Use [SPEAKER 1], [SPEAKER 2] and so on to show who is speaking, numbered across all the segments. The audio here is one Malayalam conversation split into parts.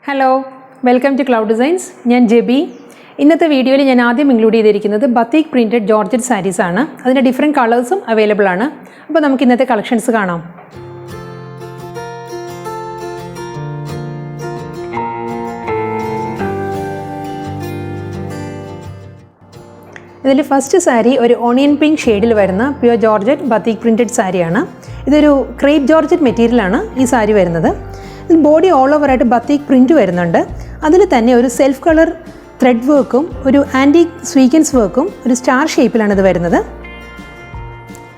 [SPEAKER 1] Hello, welcome to Cloud Designs. ഞാൻ ജെബി. ഇന്നത്തെ വീഡിയോയിൽ ഞാൻ ആദ്യം ഇൻക്ലൂഡ് ചെയ്തിരിക്കുന്നത് ബത്തീക് പ്രിൻറ്റഡ് ജോർജറ്റ് സാരീസ് ആണ്. അതിൻ്റെ ഡിഫറെൻറ്റ് കളേഴ്സും അവൈലബിൾ ആണ്. അപ്പോൾ നമുക്ക് ഇന്നത്തെ കളക്ഷൻസ് കാണാം. ഇതിൽ ഫസ്റ്റ് സാരി ഒരു ഓണിയൻ പിങ്ക് ഷെയ്ഡിൽ വരുന്ന പ്യുവർ ജോർജറ്റ് ബത്തീക് പ്രിൻറ്റഡ് സാരിയാണ്. ഇതൊരു ക്രേപ്പ് ജോർജറ്റ് മെറ്റീരിയലാണ് ഈ സാരി വരുന്നത്. ബോഡി ഓൾ ഓവറായിട്ട് ബത്തീക് പ്രിൻറ്റ് വരുന്നുണ്ട്. അതിൽ തന്നെ ഒരു സെൽഫ് കളർ ത്രെഡ് വർക്കും ഒരു ആൻറ്റീക് സ്വീക്വൻസ് വർക്കും ഒരു സ്റ്റാർ ഷേപ്പിലാണ് ഇത് വരുന്നത്.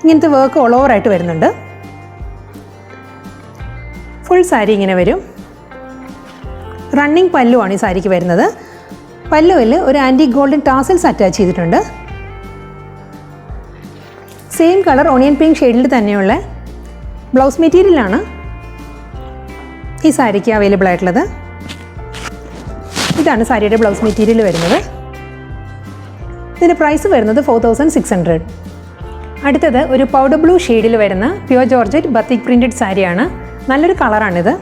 [SPEAKER 1] ഇങ്ങനത്തെ വർക്ക് ഓൾ ഓവറായിട്ട് വരുന്നുണ്ട്. ഫുൾ സാരി ഇങ്ങനെ വരും. റണ്ണിങ് പല്ലുവാണ് ഈ സാരിക്ക് വരുന്നത്. പല്ലുവിൽ ഒരു ആൻറ്റീക് ഗോൾഡൻ ടാസൽസ് അറ്റാച്ച് ചെയ്തിട്ടുണ്ട്. സെയിം കളർ ഓണിയൻ പിങ്ക് ഷെയ്ഡിൽ തന്നെയുള്ള ബ്ലൗസ് മെറ്റീരിയലാണ് ഈ സാരിക്ക് അവൈലബിൾ ആയിട്ടുള്ളത്. ഇതാണ് സാരിയുടെ ബ്ലൗസ് മെറ്റീരിയൽ വരുന്നത്. ഇതിൻ്റെ പ്രൈസ് വരുന്നത് 4600. അടുത്തത് ഒരു പൗഡർ ബ്ലൂ ഷെയ്ഡിൽ വരുന്ന പ്യുവർ ജോർജറ്റ് ബത്തീക് പ്രിൻറ്റഡ് സാരിയാണ്. നല്ലൊരു കളറാണിത്.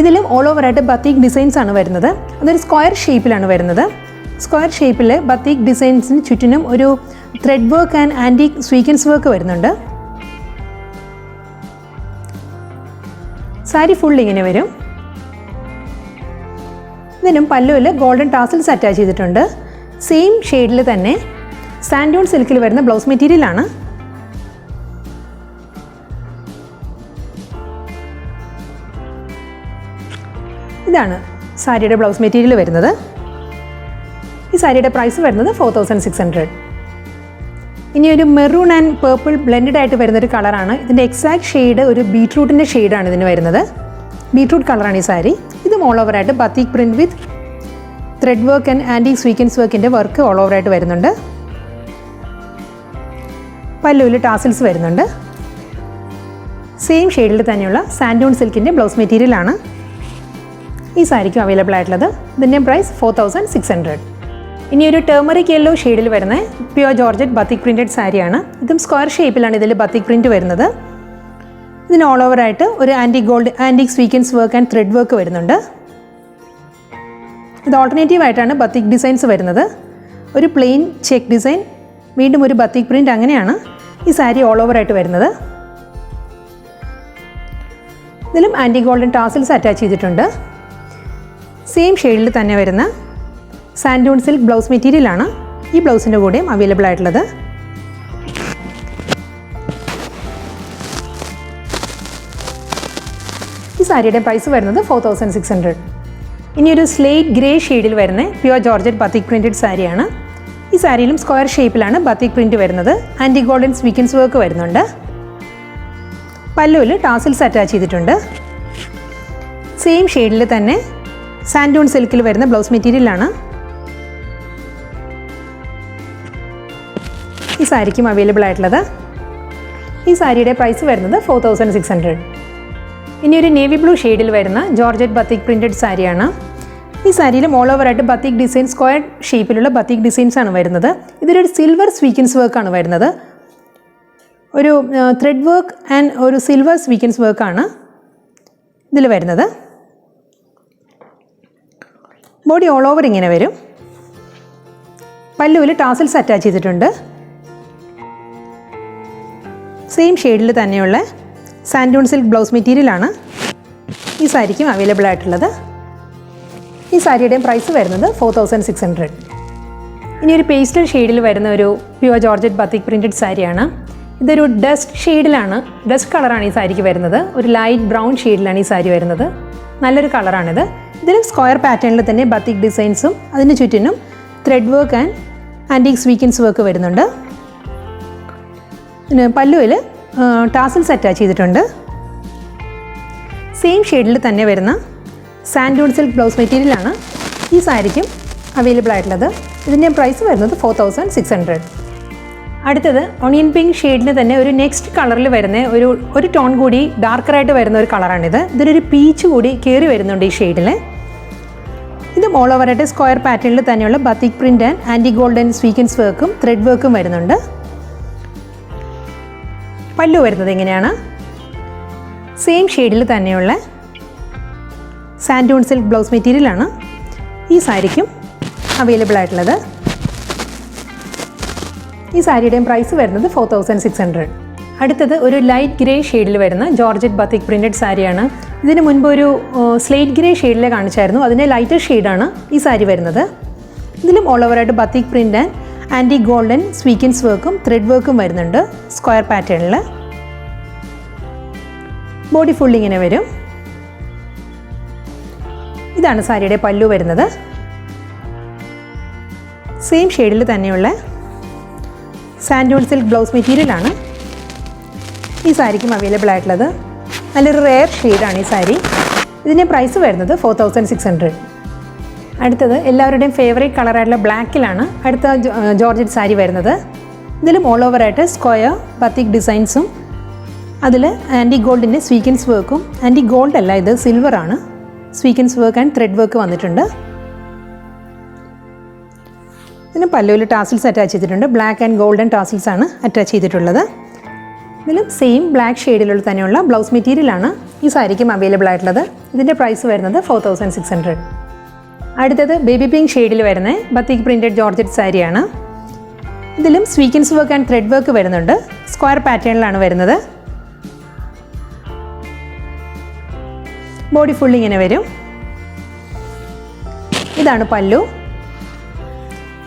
[SPEAKER 1] ഇതിലും ഓൾ ഓവറായിട്ട് ബത്തീക് ഡിസൈൻസ് ആണ് വരുന്നത്. അതൊരു സ്ക്വയർ ഷേപ്പിലാണ് വരുന്നത്. സ്ക്വയർ ഷേപ്പിൽ ബത്തീക് ഡിസൈൻസിന് ചുറ്റിനും ഒരു thread work and antique sequence work വരുന്നുണ്ട്. സാരി ഫുൾ ഇങ്ങനെ വരും. ഇതിനും പല്ലുവിൽ ഗോൾഡൻ ടാസൽസ് അറ്റാച്ച് ചെയ്തിട്ടുണ്ട്. സെയിം ഷെയ്ഡിൽ തന്നെ സാൻഡൂൺ സിൽക്കിൽ വരുന്ന ബ്ലൗസ് മെറ്റീരിയലാണ്. ഇതാണ് സാരിയുടെ ബ്ലൗസ് മെറ്റീരിയൽ വരുന്നത്. ഈ സാരിയുടെ പ്രൈസ് വരുന്നത് 4600. ഇനി ഒരു മെറൂൺ ആൻഡ് പേർപ്പിൾ ബ്ലെൻഡഡ് ആയിട്ട് വരുന്നൊരു കളറാണ്. ഇതിൻ്റെ എക്സാക്ട് ഷെയ്ഡ് ഒരു ബീട്രൂട്ടിൻ്റെ ഷെയ്ഡാണ് ഇതിന് വരുന്നത്. ബീട്രൂട്ട് കളറാണ് ഈ സാരി. ഇതും ഓൾ ഓവറായിട്ട് ബത്തീക് print with thread work and antique sequence വർക്കിൻ്റെ വർക്ക് ഓൾ ഓവറായിട്ട് വരുന്നുണ്ട്. പല്ലുവിൽ ടാസിൽസ് വരുന്നുണ്ട്. സെയിം ഷെയ്ഡിൽ തന്നെയുള്ള സാൻഡൂൺ സിൽക്കിൻ്റെ ബ്ലൗസ് മെറ്റീരിയലാണ് ഈ സാരിക്കും അവൈലബിൾ ആയിട്ടുള്ളത്. ഇതിൻ്റെ പ്രൈസ് 4600. ഇനി ഒരു ടേമറിക് യെല്ലോ ഷെയ്ഡിൽ വരുന്ന പ്യുവർ ജോർജറ്റ് ബത്തീക് പ്രിൻറ്റഡ് സാരിയാണ്. ഇതും സ്ക്വയർ ഷേപ്പിലാണ് ഇതിൽ ബത്തീക് പ്രിൻറ്റ് വരുന്നത്. ഇതിന് ഓൾ ഓവറായിട്ട് ഒരു antique sequence work and thread work വരുന്നുണ്ട്. ഇത് ഓൾട്ടർനേറ്റീവ് ആയിട്ടാണ് ബത്തീക് ഡിസൈൻസ് വരുന്നത്. ഒരു പ്ലെയിൻ ചെക്ക് ഡിസൈൻ, വീണ്ടും ഒരു ബത്തീക് പ്രിൻറ്റ്, അങ്ങനെയാണ് ഈ സാരി ഓൾ ഓവറായിട്ട് വരുന്നത്. ഇതിലും ആൻറ്റീക് ഗോൾഡൻ ടാസൽസ് അറ്റാച്ച് ചെയ്തിട്ടുണ്ട്. സെയിം ഷെയ്ഡിൽ തന്നെ വരുന്ന സാൻഡൂൺ സിൽക്ക് ബ്ലൗസ് മെറ്റീരിയലാണ് ഈ ബ്ലൗസിൻ്റെ കൂടെയും അവൈലബിൾ ആയിട്ടുള്ളത്. ഈ സാരിയുടെ പ്രൈസ് വരുന്നത് 4600. ഇനി ഒരു സ്ലേറ്റ് ഗ്രേ ഷെയ്ഡിൽ വരുന്ന പ്യുവർ ജോർജറ്റ് ബത്തീക് പ്രിൻറ്റഡ് സാരിയാണ്. ഈ സാരിയിലും സ്ക്വയർ ഷേപ്പിലാണ് ബത്തീക് പ്രിൻറ്റ് വരുന്നത്. ആൻറ്റീക് ഗോൾഡൻ സ്വീക്വൻസ് വർക്ക് വരുന്നുണ്ട്. പല്ലുവിൽ ടാസിൽസ് അറ്റാച്ച് ചെയ്തിട്ടുണ്ട്. സെയിം ഷെയ്ഡിൽ തന്നെ സാൻഡൂൺ സിൽക്കിൽ വരുന്ന ബ്ലൗസ് മെറ്റീരിയലാണ് ഈ സാരിക്കും അവൈലബിൾ ആയിട്ടുള്ളത്. ഈ സാരിയുടെ പ്രൈസ് വരുന്നത് 4600. ഇനി ഒരു നേവി ബ്ലൂ ഷെയ്ഡിൽ വരുന്ന ജോർജറ്റ് ബത്തീക് പ്രിൻറ്റഡ് സാരിയാണ്. ഈ സാരിയിലും ഓൾ ഓവറായിട്ട് ബത്തീക് ഡിസൈൻ, സ്ക്വയർ ഷേപ്പിലുള്ള ബത്തീക് ഡിസൈൻസ് ആണ് വരുന്നത്. ഇതിലൊരു സിൽവർ സ്വീക്വൻസ് വർക്കാണ് വരുന്നത്. ഒരു ത്രെഡ് വർക്ക് ആൻഡ് ഒരു സിൽവർ സ്വീക്വൻസ് വർക്കാണ് ഇതിൽ വരുന്നത്. ബോഡി ഓൾ ഓവർ ഇങ്ങനെ വരും. പല്ലുവിൽ ടാസൽസ് അറ്റാച്ച് ചെയ്തിട്ടുണ്ട്. സെയിം ഷെയ്ഡിൽ തന്നെയുള്ള സാൻഡൂൺ സിൽക്ക് ബ്ലൗസ് മെറ്റീരിയലാണ് ഈ സാരിക്കും അവൈലബിൾ ആയിട്ടുള്ളത്. ഈ സാരിയുടെയും പ്രൈസ് വരുന്നത് 4600. ഇനി ഒരു പേസ്റ്റൽ ഷെയ്ഡിൽ വരുന്ന ഒരു പ്യുവർ ജോർജറ്റ് ബത്തീക് പ്രിൻറ്റഡ് സാരിയാണ്. ഇതൊരു ഡസ്റ്റ് ഷെയ്ഡിലാണ്, ഡസ്റ്റ് കളറാണ് ഈ സാരിക്ക് വരുന്നത്. ഒരു ലൈറ്റ് ബ്രൗൺ ഷെയ്ഡിലാണ് ഈ സാരി വരുന്നത്. നല്ലൊരു കളറാണിത്. ഇതിലും സ്ക്വയർ പാറ്റേണിൽ തന്നെ ബത്തീക് ഡിസൈൻസും അതിന് ചുറ്റിനും thread work and antique sequence work വരുന്നുണ്ട്. പിന്നെ പല്ലുവിൽ ടാസൽസ് അറ്റാച്ച് ചെയ്തിട്ടുണ്ട്. സെയിം ഷെയ്ഡിൽ തന്നെ വരുന്ന സാൻഡൂൺ സിൽക്ക് ബ്ലൗസ് മെറ്റീരിയലാണ് ഈ സാരിക്കും അവൈലബിൾ ആയിട്ടുള്ളത്. ഇതിൻ്റെ പ്രൈസ് വരുന്നത് 4600. അടുത്തത് ഓണിയൻ പിങ്ക് ഷെയ്ഡിൽ തന്നെ ഒരു നെക്സ്റ്റ് കളറിൽ വരുന്ന ഒരു ടോൺ കൂടി ഡാർക്കറായിട്ട് വരുന്ന ഒരു കളറാണിത്. ഇതിലൊരു പീച്ച് കൂടി കയറി വരുന്നുണ്ട് ഈ ഷെയ്ഡിൽ. ഇതും ഓൾ ഓവറായിട്ട് സ്ക്വയർ പാറ്റേണിൽ തന്നെയുള്ള ബത്തീക് print and antique golden sequence വർക്കും ത്രെഡ് വർക്കും വരുന്നുണ്ട്. പല്ലു വരുന്നത് ഇങ്ങനെയാണ്. സെയിം ഷെയ്ഡിൽ തന്നെയുള്ള സാൻഡൂൺ സിൽക്ക് ബ്ലൗസ് മെറ്റീരിയലാണ് ഈ സാരിക്കും അവൈലബിൾ ആയിട്ടുള്ളത്. ഈ സാരിയുടെയും പ്രൈസ് വരുന്നത് 4600. അടുത്തത് ഒരു ലൈറ്റ് ഗ്രേ ഷെയ്ഡിൽ വരുന്ന ജോർജറ്റ് ബത്തിക് പ്രിൻറ്റഡ് സാരിയാണ്. ഇതിന് മുൻപ് ഒരു സ്ലേറ്റ് ഗ്രേ ഷെയ്ഡിൽ കാണിച്ചായിരുന്നു, അതിൻ്റെ ലൈറ്റർ ഷെയ്ഡാണ് ഈ സാരി വരുന്നത്. ഇതിലും ഓൾ ഓവറായിട്ട് batik print and anti golden sequins വർക്കും ത്രെഡ് വർക്കും വരുന്നുണ്ട് സ്ക്വയർ പാറ്റേണിൽ. ബോഡി ഫുൾ ഇങ്ങനെ വരും. ഇതാണ് സാരിയുടെ പല്ലു വരുന്നത്. സെയിം ഷെയ്ഡിൽ തന്നെയുള്ള സാൻഡൂൺ സിൽക്ക് ബ്ലൗസ് മെറ്റീരിയലാണ് ഈ സാരിക്കും അവൈലബിൾ ആയിട്ടുള്ളത്. നല്ലൊരു റെയർ ഷെയ്ഡാണ് ഈ സാരി. ഇതിൻ്റെ പ്രൈസ് വരുന്നത് 4600. അടുത്തത് എല്ലാവരുടെയും ഫേവറേറ്റ് കളറായിട്ടുള്ള ബ്ലാക്കിലാണ് അടുത്ത ജോർജറ്റ് സാരി വരുന്നത്. ഇതിലും ഓൾ ഓവറായിട്ട് സ്ക്വയർ ബത്തിക് ഡിസൈൻസും അതിൽ ആൻറ്റി ഗോൾഡിൻ്റെ സ്വീക്കൻസ് വർക്കും, ആൻറ്റി ഗോൾഡ് അല്ല ഇത് സിൽവറാണ്, sequins work and thread work വന്നിട്ടുണ്ട്. ഇതിന് പല്ലുവിൽ ടാസിൽസ് അറ്റാച്ച് ചെയ്തിട്ടുണ്ട്. ബ്ലാക്ക് ആൻഡ് ഗോൾഡൻ ടാസിൽസ് ആണ് അറ്റാച്ച് ചെയ്തിട്ടുള്ളത്. ഇതിലും സെയിം ബ്ലാക്ക് ഷെയ്ഡിലുള്ള തന്നെയുള്ള ബ്ലൗസ് മെറ്റീരിയലാണ് ഈ സാരിക്കും അവൈലബിൾ ആയിട്ടുള്ളത്. ഇതിൻ്റെ പ്രൈസ് വരുന്നത് 4600. അടുത്തത് ബേബി പിങ്ക് ഷെയ്ഡിൽ വരുന്ന ബത്തിക് പ്രിൻറ്റഡ് ജോർജറ്റ് സാരിയാണ്. ഇതിലും sequins work and thread work വരുന്നുണ്ട്. സ്ക്വയർ പാറ്റേണിലാണ് വരുന്നത്. ബോഡി ഫുൾ ഇങ്ങനെ വരും. ഇതാണ് പല്ലു.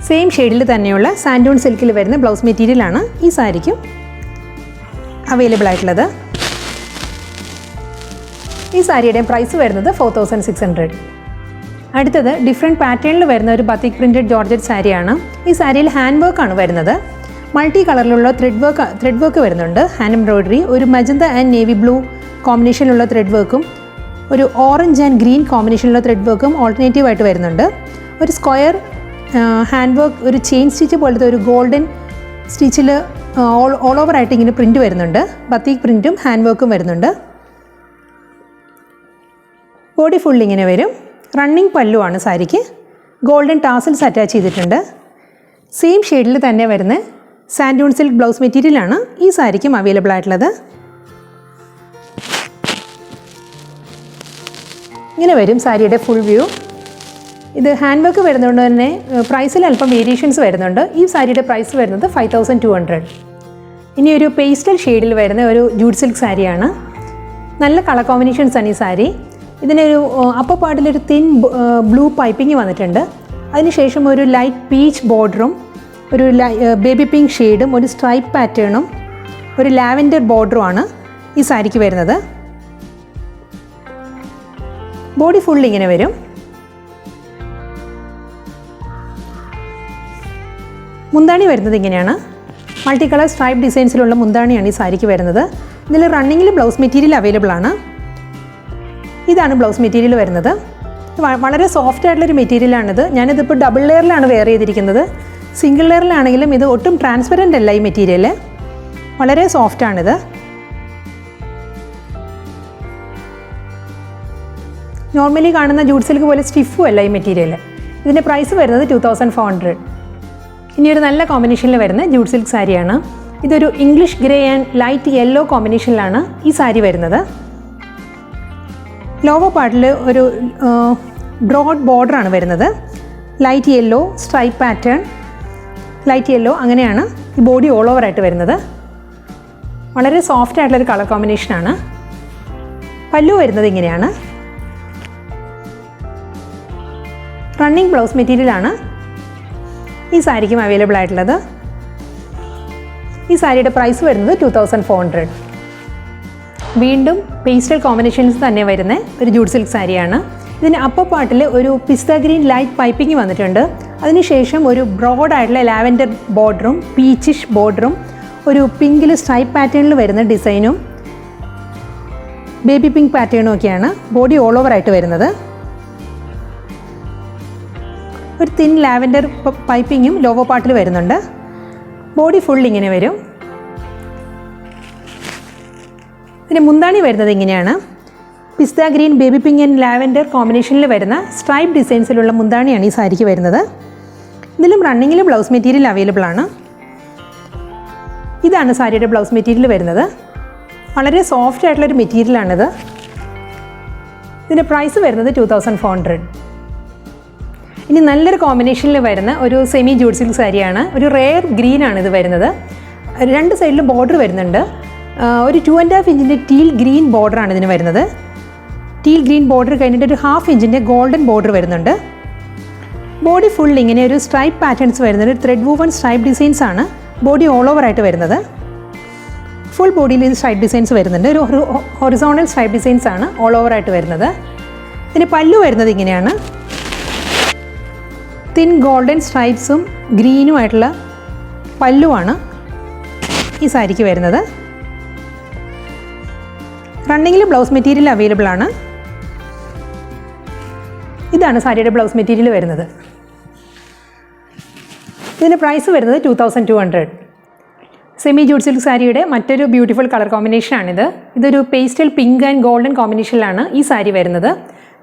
[SPEAKER 1] സെയിം ഷെയ്ഡിൽ തന്നെയുള്ള സാൻഡൂൺ സിൽക്കിൽ വരുന്ന ബ്ലൗസ് മെറ്റീരിയലാണ് ഈ സാരിക്കും അവൈലബിൾ ആയിട്ടുള്ളത്. ഈ സാരിയുടെയും പ്രൈസ് വരുന്നത് 4600. അടുത്തത് ഡിഫറെൻറ്റ് പാറ്റേണിൽ വരുന്ന ഒരു ബത്തിക് പ്രിൻറ്റഡ് ജോർജറ്റ് സാരിയാണ്. ഈ സാരിയിൽ ഹാൻഡ് വർക്കാണ് വരുന്നത്. മൾട്ടി കളറിലുള്ള ത്രെഡ് വർക്ക് വരുന്നുണ്ട്. ഹാൻഡ് എംബ്രോയിഡറി, ഒരു മജന്ത ആൻഡ് നേവി ബ്ലൂ കോമ്പിനേഷനിലുള്ള ത്രെഡ് വർക്കും ഒരു ഓറഞ്ച് ആൻഡ് ഗ്രീൻ കോമ്പിനേഷനിലുള്ള ത്രെഡ് വർക്കും ഓൾട്ടർനേറ്റീവ് ആയിട്ട് വരുന്നുണ്ട്. ഒരു സ്ക്വയർ ഹാൻഡ് വർക്ക്, ഒരു ചെയിൻ സ്റ്റിച്ച് പോലത്തെ ഒരു ഗോൾഡൻ സ്റ്റിച്ചിൽ ഓൾ ഓവറായിട്ട് ഇങ്ങനെ പ്രിൻ്റ് വരുന്നുണ്ട്. ബത്തിക് പ്രിൻറ്റും ഹാൻഡ് വർക്കും വരുന്നുണ്ട്. ബോഡി ഫുൾ ഇങ്ങനെ വരും. റണ്ണിങ് പല്ലുവാണ് സാരിക്ക്. ഗോൾഡൻ ടാസൽസ് അറ്റാച്ച് ചെയ്തിട്ടുണ്ട്. സെയിം ഷെയ്ഡിൽ തന്നെ വരുന്ന സാൻഡൂൺ സിൽക്ക് ബ്ലൗസ് മെറ്റീരിയലാണ് ഈ സാരിക്കും അവൈലബിൾ ആയിട്ടുള്ളത്. ഇങ്ങനെ വരും സാരിയുടെ ഫുൾ വ്യൂ. ഇത് ഹാൻഡ് വർക്ക് വരുന്നതുകൊണ്ട് തന്നെ പ്രൈസിൽ അല്പം വേരിയേഷൻസ് വരുന്നുണ്ട്. ഈ സാരിയുടെ പ്രൈസ് വരുന്നത് 5200. ഇനി ഒരു പേസ്റ്റൽ ഷെയ്ഡിൽ വരുന്ന ഒരു ജൂട്ട് സിൽക്ക് സാരിയാണ്. നല്ല കളർ കോമ്പിനേഷൻസ് ആണ് ഈ സാരി. ഇതിനൊരു അപ്പർ പാർട്ടിലൊരു തിൻ ബ്ലൂ പൈപ്പിംഗ് വന്നിട്ടുണ്ട്. അതിനുശേഷം ഒരു ലൈറ്റ് പീച്ച് ബോർഡറും ഒരു ബേബി പിങ്ക് ഷെയ്ഡും ഒരു സ്ട്രൈപ്പ് പാറ്റേണും ഒരു ലാവൻഡർ ബോർഡറുമാണ് ഈ സാരിക്ക് വരുന്നത്. ബോഡി ഫുൾ ഇങ്ങനെ വരും. മുന്താണി വരുന്നത് ഇങ്ങനെയാണ്. മൾട്ടി കളർ സ്ട്രൈപ്പ് ഡിസൈൻസിലുള്ള മുന്താണിയാണ് ഈ സാരിക്ക് വരുന്നത്. ഇതിൽ റണ്ണിങ്ങിൽ ബ്ലൗസ് മെറ്റീരിയൽ അവൈലബിൾ ആണ്. ഇതാണ് ബ്ലൗസ് മെറ്റീരിയൽ വരുന്നത്. വളരെ സോഫ്റ്റ് ആയിട്ടുള്ളൊരു മെറ്റീരിയലാണിത്. ഞാനിതിപ്പോൾ ഡബിൾ ലെയറിലാണ് വെയർ ചെയ്തിരിക്കുന്നത്. സിംഗിൾ ലെയറിലാണെങ്കിലും ഇത് ഒട്ടും ട്രാൻസ്പെറൻ്റ് അല്ല ഈ മെറ്റീരിയൽ. വളരെ സോഫ്റ്റാണിത്. നോർമലി കാണുന്ന ജൂട്ട് സിൽക്ക് പോലെ സ്റ്റിഫും അല്ല ഈ മെറ്റീരിയൽ. ഇതിൻ്റെ പ്രൈസ് വരുന്നത് 2400. ഇനി ഒരു നല്ല കോമ്പിനേഷനിൽ വരുന്ന ജൂട്ട് സിൽക്ക് സാരിയാണ്. ഇതൊരു English grey and light yellow കോമ്പിനേഷനിലാണ് ഈ സാരി വരുന്നത്. ലോവർ പാർട്ടിൽ ഒരു ബ്രോഡ് ബോർഡറാണ് വരുന്നത്. Light yellow stripe pattern, light yellow അങ്ങനെയാണ് ഈ ബോഡി ഓൾ ഓവറായിട്ട് വരുന്നത്. വളരെ സോഫ്റ്റ് ആയിട്ടുള്ളൊരു കളർ കോമ്പിനേഷനാണ്. പല്ലു വരുന്നത് ഇങ്ങനെയാണ്. റണ്ണിങ് ബ്ലൗസ് മെറ്റീരിയലാണ് ഈ സാരിക്കും അവൈലബിൾ ആയിട്ടുള്ളത്. ഈ സാരിയുടെ പ്രൈസ് വരുന്നത് 2400. വീണ്ടും പേസ്റ്റൽ കോമ്പിനേഷൻസ് തന്നെ വരുന്ന ഒരു ജൂട്ട് സിൽക്ക് സാരിയാണ്. ഇതിന് അപ്പർ പാർട്ടിൽ ഒരു പിസ്ത ഗ്രീൻ ലൈറ്റ് പൈപ്പിംഗ് വന്നിട്ടുണ്ട്. അതിനുശേഷം ഒരു ബ്രോഡ് ആയിട്ടുള്ള ലാവൻഡർ ബോർഡറും പീച്ചിഷ് ബോർഡറും ഒരു പിങ്കിൽ സ്ട്രൈപ്പ് പാറ്റേണിൽ വരുന്ന ഡിസൈനും ബേബി പിങ്ക് പാറ്റേണും ഒക്കെയാണ് ബോഡി ഓൾ ഓവറായിട്ട് വരുന്നത്. ഒരു തിൻ ലാവൻഡർ പൈപ്പിങ്ങും ലോവർ പാർട്ടിൽ വരുന്നുണ്ട്. ബോഡി ഫുൾ ഇങ്ങനെ വരും. ഇതിന് മുന്താണി വരുന്നത് ഇങ്ങനെയാണ്. Pista green baby pink and lavender കോമ്പിനേഷനിൽ വരുന്ന സ്ട്രൈപ്പ് ഡിസൈൻസിലുള്ള മുന്താണിയാണ് ഈ സാരിക്ക് വരുന്നത്. ഇതിലും റണ്ണിങ്ങിലും ബ്ലൗസ് മെറ്റീരിയൽ അവൈലബിൾ ആണ്. ഇതാണ് സാരിയുടെ ബ്ലൗസ് മെറ്റീരിയൽ വരുന്നത്. വളരെ സോഫ്റ്റ് ആയിട്ടുള്ളൊരു മെറ്റീരിയലാണിത്. ഇതിൻ്റെ പ്രൈസ് വരുന്നത് 2400. ഇനി നല്ലൊരു കോമ്പിനേഷനിൽ വരുന്ന ഒരു സെമി ജൂട്ട് സിൽക്ക് സാരിയാണ്. ഒരു റെയർ ഗ്രീൻ ആണ് ഇത് വരുന്നത്. രണ്ട് സൈഡിലും ബോർഡർ വരുന്നുണ്ട്. ഒരു 2.5 ഇഞ്ചിൻ്റെ ടീൽ ഗ്രീൻ ബോർഡറാണ് ഇതിന് വരുന്നത്. ടീൽ ഗ്രീൻ ബോർഡർ കഴിഞ്ഞിട്ട് ഒരു 1/2 ഇഞ്ചിൻ്റെ ഗോൾഡൻ ബോർഡർ വരുന്നുണ്ട്. ബോഡി ഫുൾ ഇങ്ങനെ ഒരു സ്ട്രൈപ്പ് പാറ്റേൺസ് വരുന്നത്, ഒരു ത്രെഡ് വൂവൺ സ്ട്രൈപ്പ് ഡിസൈൻസ് ആണ് ബോഡി ഓൾ ഓവർ ആയിട്ട് വരുന്നത്. ഫുൾ ബോഡിയിൽ ഇത് സ്ട്രൈപ്പ് ഡിസൈൻസ് വരുന്നുണ്ട്. ഒരു ഹൊറിസോണൽ സ്ട്രൈപ്പ് ഡിസൈൻസ് ആണ് ഓൾ ഓവർ ആയിട്ട് വരുന്നത്. ഇതിന് പല്ലു വരുന്നത് ഇങ്ങനെയാണ്. തിൻ ഗോൾഡൻ സ്ട്രൈപ്സും ഗ്രീനും ആയിട്ടുള്ള പല്ലുവാണ് ഈ സാരിക്ക് വരുന്നത്. റണ്ണിങ്ങിൽ ബ്ലൗസ് മെറ്റീരിയൽ അവൈലബിൾ ആണ്. ഇതാണ് സാരിയുടെ ബ്ലൗസ് മെറ്റീരിയൽ വരുന്നത്. ഇതിൻ്റെ പ്രൈസ് വരുന്നത് 2200. സെമി ജൂട്ട് സിൽക്ക് സാരിയുടെ മറ്റൊരു ബ്യൂട്ടിഫുൾ കളർ കോമ്പിനേഷനാണിത്. ഇതൊരു പേസ്റ്റൽ പിങ്ക് ആൻഡ് ഗോൾഡൻ കോമ്പിനേഷനിലാണ് ഈ സാരി വരുന്നത്.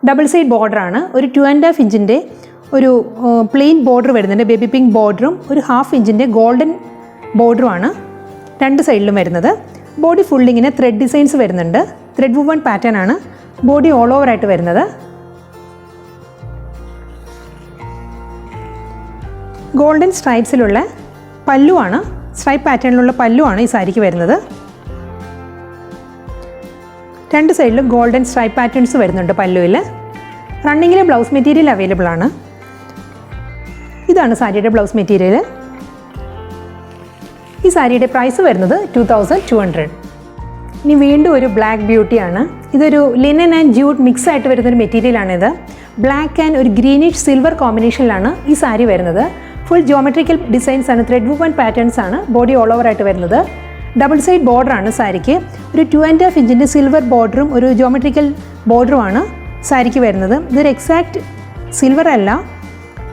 [SPEAKER 1] ഡബിൾ സൈഡ് ബോർഡറാണ്. ഒരു 2.5 ഇഞ്ചിൻ്റെ ഒരു പ്ലെയിൻ ബോർഡർ വരുന്നുണ്ട്. ബേബി പിങ്ക് ബോർഡറും ഒരു 1/2 ഇഞ്ചിൻ്റെ ഗോൾഡൻ ബോർഡറുമാണ് രണ്ട് സൈഡിലും വരുന്നത്. ബോഡി ഫുള്ളിങ്ങനെ ത്രെഡ് ഡിസൈൻസ് വരുന്നുണ്ട്. ത്രെഡ് വൂവൺ പാറ്റേൺ ആണ് ബോഡി ഓൾ ഓവർ ആയിട്ട് വരുന്നത്. ഗോൾഡൻ സ്ട്രൈപ്സിലുള്ള പല്ലുവാണ്, സ്ട്രൈപ്പ് പാറ്റേണിലുള്ള പല്ലുവാണ് ഈ സാരിക്ക് വരുന്നത്. രണ്ട് സൈഡിലും ഗോൾഡൻ സ്ട്രൈപ്പ് പാറ്റേൺസ് വരുന്നുണ്ട് പല്ലുവിൽ. റണ്ണിങ്ങിലെ ബ്ലൗസ് മെറ്റീരിയൽ അവൈലബിൾ ആണ്. ഇതാണ് സാരിയുടെ ബ്ലൗസ് മെറ്റീരിയൽ. ഈ സാരിയുടെ പ്രൈസ് വരുന്നത് 2200. ഇനി വീണ്ടും ഒരു ബ്ലാക്ക് ബ്യൂട്ടിയാണ്. ഇതൊരു ലിനൻ ആൻഡ് ജ്യൂട്ട് മിക്സ് ആയിട്ട് വരുന്നൊരു മെറ്റീരിയലാണിത്. ബ്ലാക്ക് ആൻഡ് ഒരു ഗ്രീനിഷ് സിൽവർ കോമ്പിനേഷനിലാണ് ഈ സാരി വരുന്നത്. ഫുൾ ജോമെട്രിക്കൽ ഡിസൈൻസ് ആണ്, ത്രെഡ് വൂവൺ പാറ്റേൺസ് ആണ് ബോഡി ഓൾ ഓവർ ആയിട്ട് വരുന്നത്. ഡബിൾ സൈഡ് ബോർഡറാണ് സാരിക്ക്. ഒരു 2.5 ഇഞ്ചിൻ്റെ സിൽവർ ബോർഡറും ഒരു ജോമെട്രിക്കൽ ബോർഡറുമാണ് സാരിക്ക് വരുന്നത്. ഇതൊരു എക്സാക്റ്റ് സിൽവർ അല്ല,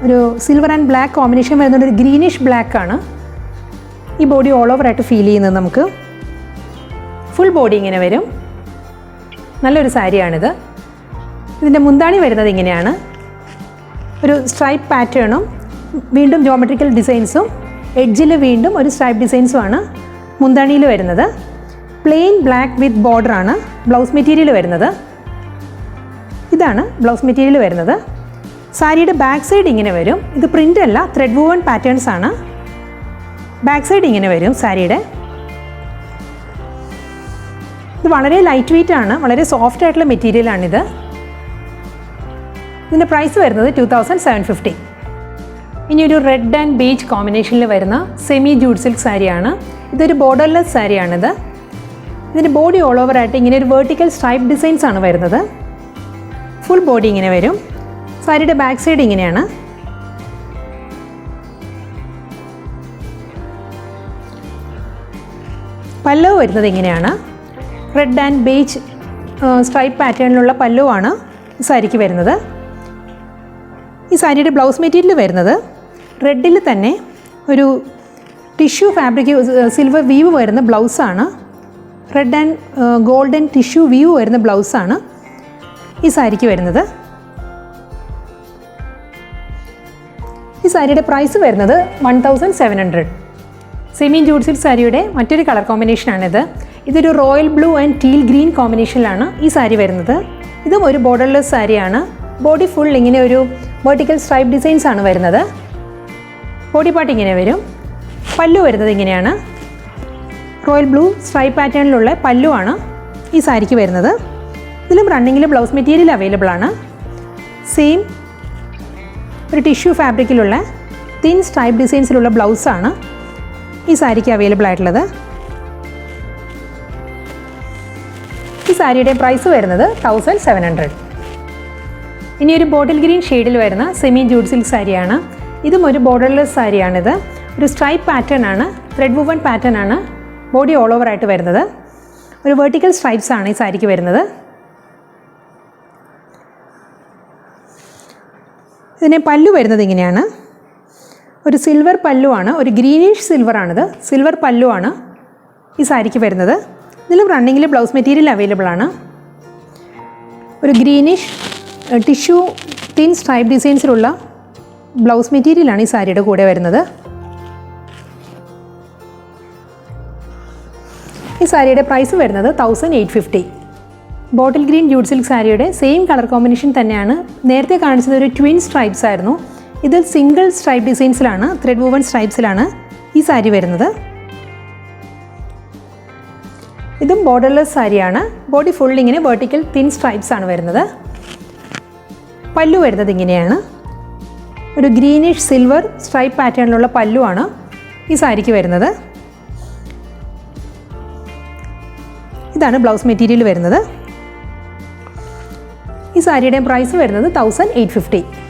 [SPEAKER 1] ഒരു സിൽവർ ആൻഡ് ബ്ലാക്ക് കോമ്പിനേഷൻ വരുന്നത്. ഒരു ഗ്രീനിഷ് ബ്ലാക്ക് ആണ് ഈ ബോഡി ഓൾ ഓവർ ആയിട്ട് ഫീൽ ചെയ്യുന്നത് നമുക്ക്. ഫുൾ ബോഡി ഇങ്ങനെ വരും. നല്ലൊരു സാരിയാണിത്. ഇതിൻ്റെ മുന്താണി വരുന്നത് ഇങ്ങനെയാണ്. ഒരു സ്ട്രൈപ്പ് പാറ്റേണും വീണ്ടും ജോമെട്രിക്കൽ ഡിസൈൻസും എഡ്ജിൽ വീണ്ടും ഒരു സ്ട്രൈപ്പ് ഡിസൈൻസുമാണ് മുന്താണിയിൽ വരുന്നത്. പ്ലെയിൻ ബ്ലാക്ക് വിത്ത് ബോർഡറാണ് ബ്ലൗസ് മെറ്റീരിയൽ വരുന്നത്. ഇതാണ് ബ്ലൗസ് മെറ്റീരിയൽ വരുന്നത്. സാരിയുടെ ബാക്ക് സൈഡ് ഇങ്ങനെ വരും. ഇത് പ്രിൻ്റ് അല്ല, ത്രെഡ് വൂവൺ പാറ്റേൺസ് ആണ്. ബാക്ക് സൈഡ് ഇങ്ങനെ വരും സാരിയുടെ. ഇത് വളരെ ലൈറ്റ് വെയ്റ്റ് ആണ്, വളരെ സോഫ്റ്റ് ആയിട്ടുള്ള മെറ്റീരിയലാണിത്. ഇതിൻ്റെ പ്രൈസ് വരുന്നത് 2750. ഇനി ഒരു റെഡ് ആൻഡ് ബേജ് കോമ്പിനേഷനിൽ വരുന്ന സെമി ജൂട്ട് സിൽക്ക് സാരിയാണ്. ഇതൊരു ബോർഡർലെസ് സാരിയാണിത്. ഇതിൻ്റെ ബോഡി ഓൾ ഓവർ ആയിട്ട് ഇങ്ങനെ ഒരു വെർട്ടിക്കൽ സ്ട്രൈപ്പ് ഡിസൈൻസ് ആണ് വരുന്നത്. ഫുൾ ബോഡി ഇങ്ങനെ വരും. സാരിയുടെ ബാക്ക് സൈഡ് ഇങ്ങനെയാണ്. പല്ലു വരുന്നത് ഇങ്ങനെയാണ്. റെഡ് ആൻഡ് ബേജ് സ്ട്രൈപ്പ് പാറ്റേണിലുള്ള പല്ലുവാണ് ഈ സാരിക്ക് വരുന്നത്. ഈ സാരിയുടെ ബ്ലൗസ് മെറ്റീരിയൽ വരുന്നത് റെഡിൽ തന്നെ ഒരു ടിഷ്യൂ ഫാബ്രിക് സിൽവർ വീവ് വരുന്ന ബ്ലൗസാണ്. Red and golden tissue weave വരുന്ന ബ്ലൗസാണ് ഈ സാരിക്ക് വരുന്നത്. ഈ സാരിയുടെ പ്രൈസ് വരുന്നത് 1700. സെമി ജൂട്ട് സിൽക്ക് സാരിയുടെ മറ്റൊരു കളർ കോമ്പിനേഷനാണിത്. ഇതൊരു royal blue and teal green കോമ്പിനേഷനിലാണ് ഈ സാരി വരുന്നത്. ഇതും ഒരു ബോർഡർലെസ് സാരിയാണ്. ബോഡി ഫുൾ ഇങ്ങനെ ഒരു വെർട്ടിക്കൽ സ്ട്രൈപ്പ് ഡിസൈൻസ് ആണ് വരുന്നത്. ബോഡി പാർട്ട് ഇങ്ങനെ വരും. പല്ലു വരുന്നത് ഇങ്ങനെയാണ്. റോയൽ ബ്ലൂ സ്ട്രൈപ്പ് പാറ്റേണിലുള്ള പല്ലുവാണ് ഈ സാരിക്ക് വരുന്നത്. ഇതിലും റണ്ണിങ്ങിൽ ബ്ലൗസ് മെറ്റീരിയൽ അവൈലബിൾ ആണ്. സെയിം ഒരു ടിഷ്യൂ ഫാബ്രിക്കിലുള്ള തിൻ സ്ട്രൈപ്പ് ഡിസൈൻസിലുള്ള ബ്ലൗസാണ് ഈ സാരിക്ക് അവൈലബിൾ ആയിട്ടുള്ളത്. ഈ സാരിയുടെ പ്രൈസ് വരുന്നത് 1700. ഇനി ഒരു ബോട്ടിൽ ഗ്രീൻ ഷെയ്ഡിൽ വരുന്ന സെമി ജൂട്ട് സിൽക്ക് സാരിയാണ്. ഇതും ഒരു ബോർഡർലെസ് സാരിയാണിത്. ഒരു സ്ട്രൈപ്പ് പാറ്റേൺ ആണ്, ത്രെഡ് വൂവൺ പാറ്റേൺ ആണ് ബോഡി ഓൾ ഓവർ ആയിട്ട് വരുന്നത്. ഒരു വെർട്ടിക്കൽ സ്ട്രൈപ്സ് ആണ് ഈ സാരിക്ക് വരുന്നത്. ഇതിന് പല്ലു വരുന്നത് ഇങ്ങനെയാണ്. ഒരു സിൽവർ പല്ലുവാണ്, ഒരു ഗ്രീനിഷ് സിൽവറാണിത്. സിൽവർ പല്ലുവാണ് ഈ സാരിക്ക് വരുന്നത്. ഇതിലും റണ്ണിങ്ങിൽ ബ്ലൗസ് മെറ്റീരിയൽ അവൈലബിൾ ആണ്. ഒരു ഗ്രീനിഷ് ടിഷ്യൂ തിൻ സ്ട്രൈപ്പ് ഡിസൈൻസിലുള്ള ബ്ലൗസ് മെറ്റീരിയലാണ് ഈ സാരിയുടെ കൂടെ വരുന്നത്. ഈ സാരിയുടെ പ്രൈസ് വരുന്നത് 1850. ബോട്ടിൽ ഗ്രീൻ ജൂട്ട് സിൽക്ക് സാരിയുടെ സെയിം കളർ കോമ്പിനേഷൻ തന്നെയാണ്. നേരത്തെ കാണിച്ചത് ഒരു ട്വിൻ സ്ട്രൈപ്സ് ആയിരുന്നു. ഇത് സിംഗിൾ സ്ട്രൈപ്പ് ഡിസൈൻസിലാണ്, ത്രെഡ് വൂവൻ സ്ട്രൈപ്സിലാണ് ഈ സാരി വരുന്നത്. ഇതും ബോർഡർലെസ് സാരിയാണ്. ബോഡി ഫുൾ ഇങ്ങനെ വെർട്ടിക്കൽ തിൻ സ്ട്രൈപ്സ് ആണ് വരുന്നത്. പല്ലു വരുന്നത് ഇങ്ങനെയാണ്. ഒരു ഗ്രീനിഷ് സിൽവർ സ്ട്രൈപ്പ് പാറ്റേണിലുള്ള പല്ലുവാണ് ഈ സാരിക്ക് വരുന്നത്. ഇതാണ് ബ്ലൗസ് മെറ്റീരിയൽ വരുന്നത്. ഈ സാരിയുടെ പ്രൈസ് വരുന്നത് 1850.